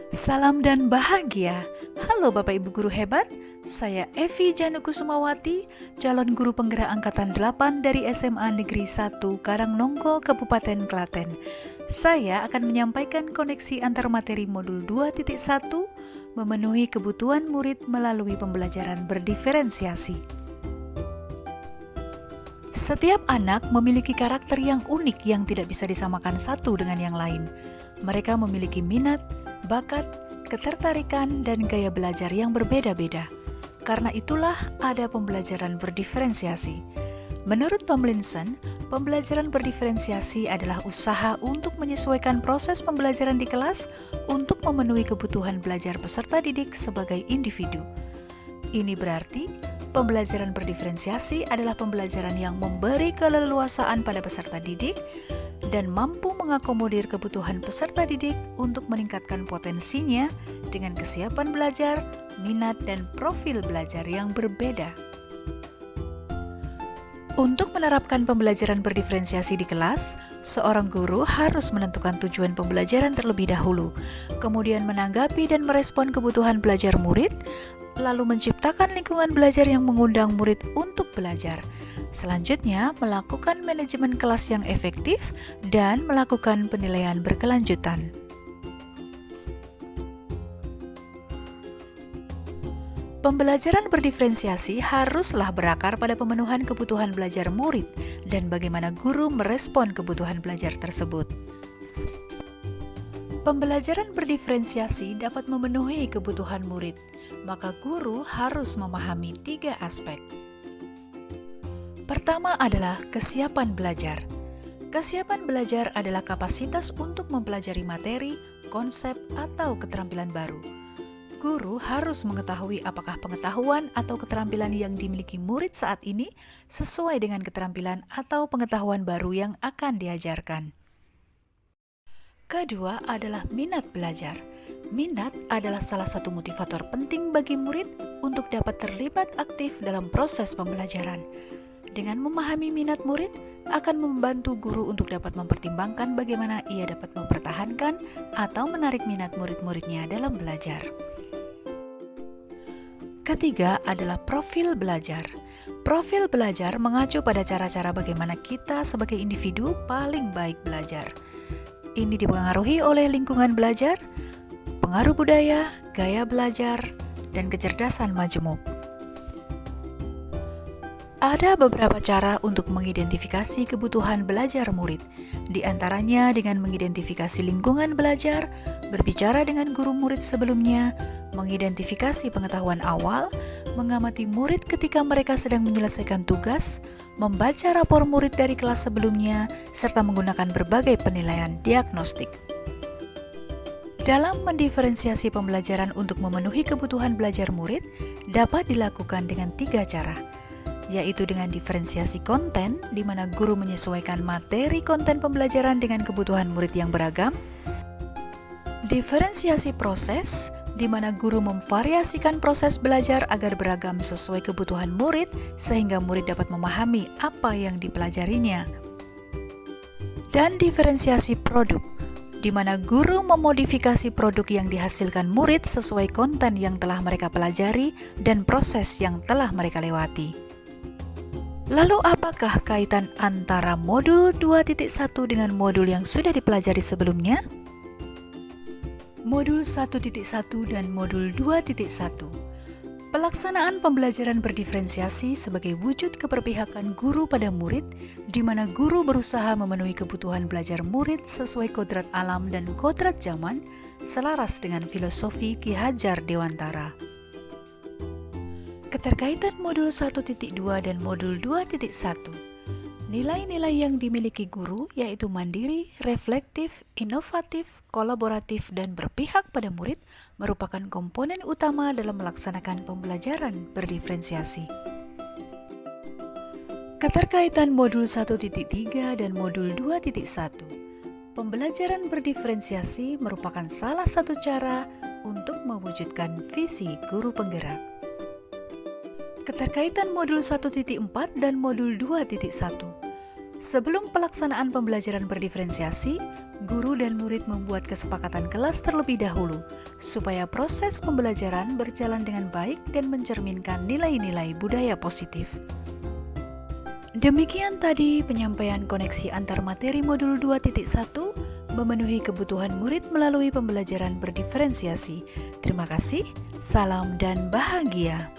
Salam dan bahagia. Halo Bapak Ibu Guru hebat, saya Evi Janukusumawati, calon guru penggerak angkatan 8 dari SMA Negeri 1 Karangnongko, Kabupaten Klaten. Saya akan menyampaikan koneksi antar materi modul 2.1 memenuhi kebutuhan murid melalui pembelajaran berdiferensiasi. Setiap anak memiliki karakter yang unik yang tidak bisa disamakan satu dengan yang lain. Mereka memiliki minat, bakat, ketertarikan, dan gaya belajar yang berbeda-beda. Karena itulah ada pembelajaran berdiferensiasi. Menurut Tomlinson, pembelajaran berdiferensiasi adalah usaha untuk menyesuaikan proses pembelajaran di kelas untuk memenuhi kebutuhan belajar peserta didik sebagai individu. Ini berarti pembelajaran berdiferensiasi adalah pembelajaran yang memberi keleluasaan pada peserta didik dan mampu mengakomodir kebutuhan peserta didik untuk meningkatkan potensinya dengan kesiapan belajar, minat, dan profil belajar yang berbeda. Untuk menerapkan pembelajaran berdiferensiasi di kelas, seorang guru harus menentukan tujuan pembelajaran terlebih dahulu, kemudian menanggapi dan merespon kebutuhan belajar murid, lalu menciptakan lingkungan belajar yang mengundang murid untuk belajar. Selanjutnya, melakukan manajemen kelas yang efektif dan melakukan penilaian berkelanjutan. Pembelajaran berdiferensiasi haruslah berakar pada pemenuhan kebutuhan belajar murid dan bagaimana guru merespon kebutuhan belajar tersebut. Pembelajaran berdiferensiasi dapat memenuhi kebutuhan murid, maka guru harus memahami 3 aspek. Pertama adalah kesiapan belajar. Kesiapan belajar adalah kapasitas untuk mempelajari materi, konsep, atau keterampilan baru. Guru harus mengetahui apakah pengetahuan atau keterampilan yang dimiliki murid saat ini sesuai dengan keterampilan atau pengetahuan baru yang akan diajarkan. Kedua adalah minat belajar. Minat adalah salah satu motivator penting bagi murid untuk dapat terlibat aktif dalam proses pembelajaran. Dengan memahami minat murid, akan membantu guru untuk dapat mempertimbangkan bagaimana ia dapat mempertahankan atau menarik minat murid-muridnya dalam belajar. Ketiga adalah profil belajar. Profil belajar mengacu pada cara-cara bagaimana kita sebagai individu paling baik belajar. Ini dipengaruhi oleh lingkungan belajar, pengaruh budaya, gaya belajar, dan kecerdasan majemuk. Ada beberapa cara untuk mengidentifikasi kebutuhan belajar murid, di antaranya dengan mengidentifikasi lingkungan belajar, berbicara dengan guru murid sebelumnya, mengidentifikasi pengetahuan awal, mengamati murid ketika mereka sedang menyelesaikan tugas, membaca rapor murid dari kelas sebelumnya, serta menggunakan berbagai penilaian diagnostik. Dalam mendiferensiasi pembelajaran untuk memenuhi kebutuhan belajar murid, dapat dilakukan dengan 3 cara, yaitu dengan diferensiasi konten, di mana guru menyesuaikan materi konten pembelajaran dengan kebutuhan murid yang beragam, diferensiasi proses, di mana guru memvariasikan proses belajar agar beragam sesuai kebutuhan murid, sehingga murid dapat memahami apa yang dipelajarinya, dan diferensiasi produk, di mana guru memodifikasi produk yang dihasilkan murid sesuai konten yang telah mereka pelajari dan proses yang telah mereka lewati. Lalu apakah kaitan antara modul 2.1 dengan modul yang sudah dipelajari sebelumnya? Modul 1.1 dan modul 2.1. Pelaksanaan pembelajaran berdiferensiasi sebagai wujud keberpihakan guru pada murid, di mana guru berusaha memenuhi kebutuhan belajar murid sesuai kodrat alam dan kodrat zaman, selaras dengan filosofi Ki Hajar Dewantara. Keterkaitan modul 1.2 dan modul 2.1. Nilai-nilai yang dimiliki guru yaitu mandiri, reflektif, inovatif, kolaboratif, dan berpihak pada murid merupakan komponen utama dalam melaksanakan pembelajaran berdiferensiasi. Keterkaitan modul 1.3 dan modul 2.1. Pembelajaran berdiferensiasi merupakan salah satu cara untuk mewujudkan visi guru penggerak. Keterkaitan modul 1.4 dan modul 2.1. Sebelum pelaksanaan pembelajaran berdiferensiasi, guru dan murid membuat kesepakatan kelas terlebih dahulu, supaya proses pembelajaran berjalan dengan baik dan mencerminkan nilai-nilai budaya positif. Demikian tadi penyampaian koneksi antar materi modul 2.1 memenuhi kebutuhan murid melalui pembelajaran berdiferensiasi. Terima kasih, salam dan bahagia.